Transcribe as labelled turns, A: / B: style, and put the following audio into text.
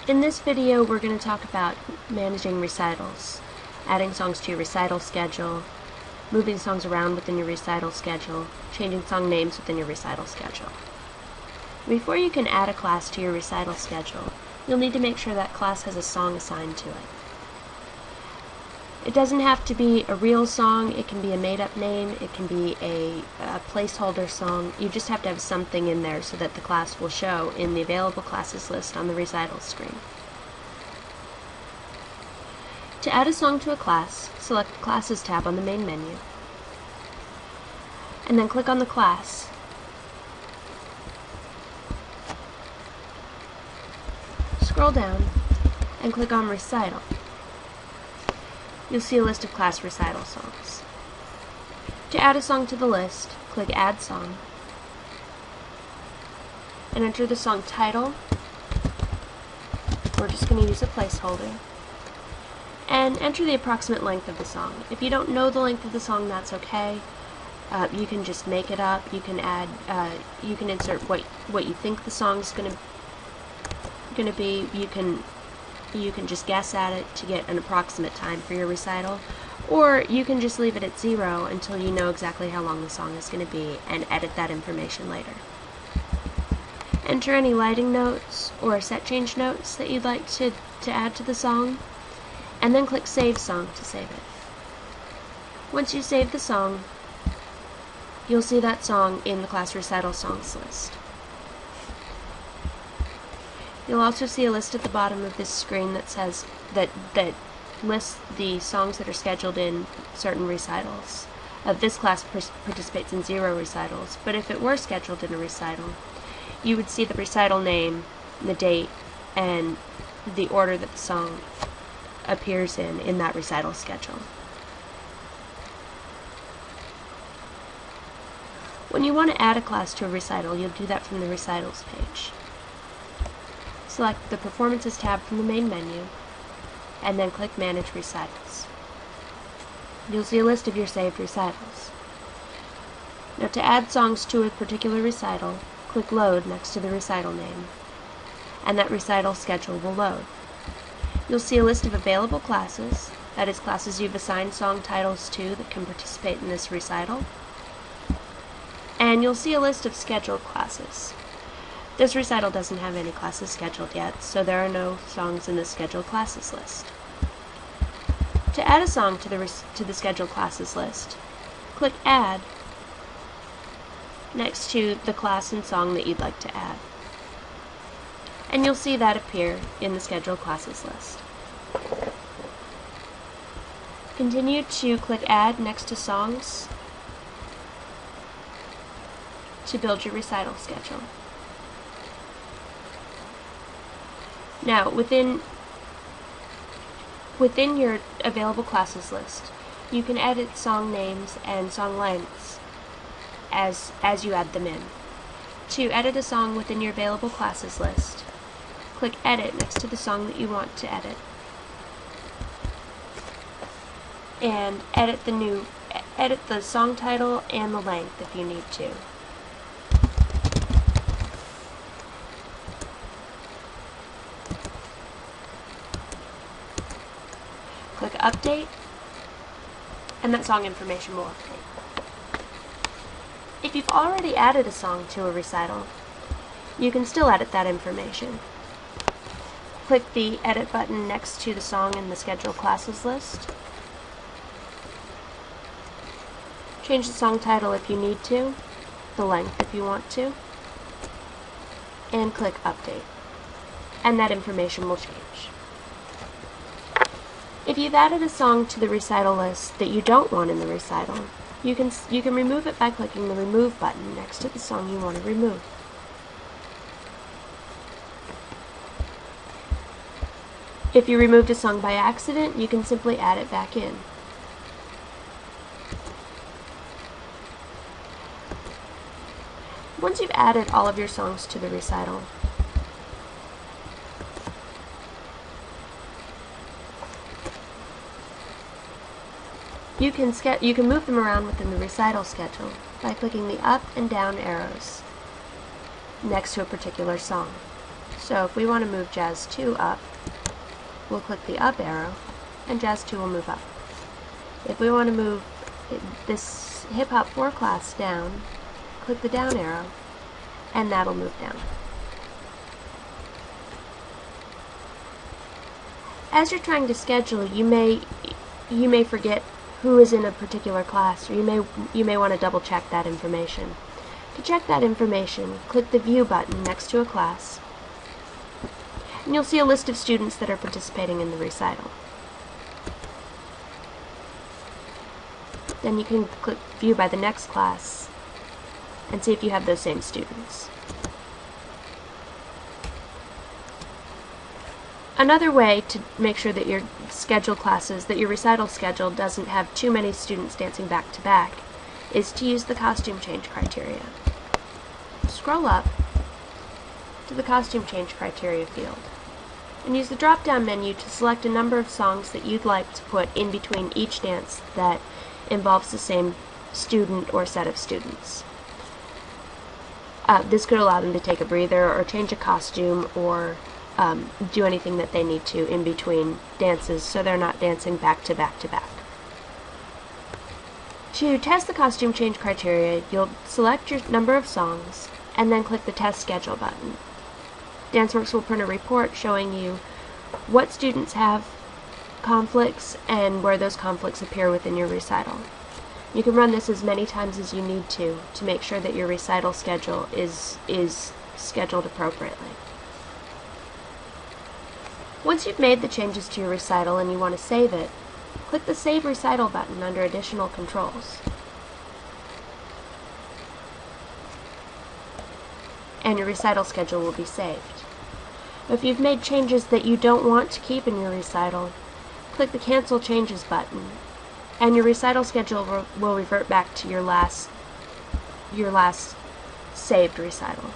A: In this video, we're going to talk about managing recitals, adding songs to your recital schedule, moving songs around within your recital schedule, changing song names within your recital schedule. Before you can add a class to your recital schedule, you'll need to make sure that class has a song assigned to it. It doesn't have to be a real song, it can be a made-up name, it can be a placeholder song. You just have to have something in there so that the class will show in the available classes list on the recitals screen. To add a song to a class, select the Classes tab on the main menu, and then click on the class. Scroll down and click on Recital. You'll see a list of class recital songs. To add a song to the list, click Add Song, and enter the song title. We're just going to use a placeholder, and enter the approximate length of the song. If you don't know the length of the song, that's okay. You can just make it up. You can add, you can insert what you think the song's going to be. You can just guess at it to get an approximate time for your recital, or you can just leave it at 0 until you know exactly how long the song is going to be and edit that information later. Enter any lighting notes or set change notes that you'd like to add to the song, and then click Save Song to save it. Once you save the song, you'll see that song in the class recital songs list. You'll also see a list at the bottom of this screen that says that lists the songs that are scheduled in certain recitals. This class participates in 0 recitals, but if it were scheduled in a recital, you would see the recital name, the date, and the order that the song appears in that recital schedule. When you want to add a class to a recital, you'll do that from the Recitals page. Select the Performances tab from the main menu, and then click Manage Recitals. You'll see a list of your saved recitals. Now, to add songs to a particular recital, click Load next to the recital name, and that recital schedule will load. You'll see a list of available classes, that is, classes you've assigned song titles to that can participate in this recital, and you'll see a list of scheduled classes. This recital doesn't have any classes scheduled yet, so there are no songs in the scheduled classes list. To add a song to the scheduled classes list, click Add next to the class and song that you'd like to add, and you'll see that appear in the scheduled classes list. Continue to click Add next to songs to build your recital schedule. Now, within your available classes list, you can edit song names and song lengths as you add them in. To edit a song within your available classes list, click Edit next to the song that you want to edit, and edit the song title and the length if you need to. Click Update, and that song information will update. If you've already added a song to a recital, you can still edit that information. Click the Edit button next to the song in the Scheduled Classes list. Change the song title if you need to, the length if you want to, and click Update, and that information will change. If you've added a song to the recital list that you don't want in the recital, you can remove it by clicking the Remove button next to the song you want to remove. If you removed a song by accident, you can simply add it back in. Once you've added all of your songs to the recital, you can move them around within the recital schedule by clicking the up and down arrows next to a particular song. So if we want to move Jazz 2 up, we'll click the up arrow, and Jazz 2 will move up. If we want to move this Hip Hop 4 class down, click the down arrow, and that'll move down. As you're trying to schedule, you may forget who is in a particular class, or you may want to double check that information. To check that information, click the View button next to a class, and you'll see a list of students that are participating in the recital. Then you can click View by the next class and see if you have those same students. Another way to make sure that your scheduled classes, that your recital schedule doesn't have too many students dancing back to back, is to use the costume change criteria. Scroll up to the costume change criteria field and use the drop-down menu to select a number of songs that you'd like to put in between each dance that involves the same student or set of students. This could allow them to take a breather or change a costume or do anything that they need to in between dances so they're not dancing back to back to back. To test the costume change criteria, you'll select your number of songs and then click the Test Schedule button. Danceworks will print a report showing you what students have conflicts and where those conflicts appear within your recital. You can run this as many times as you need to make sure that your recital schedule is scheduled appropriately. Once you've made the changes to your recital and you want to save it, click the Save Recital button under Additional Controls. And your recital schedule will be saved. If you've made changes that you don't want to keep in your recital, click the Cancel Changes button, and your recital schedule will revert back to your last saved recital.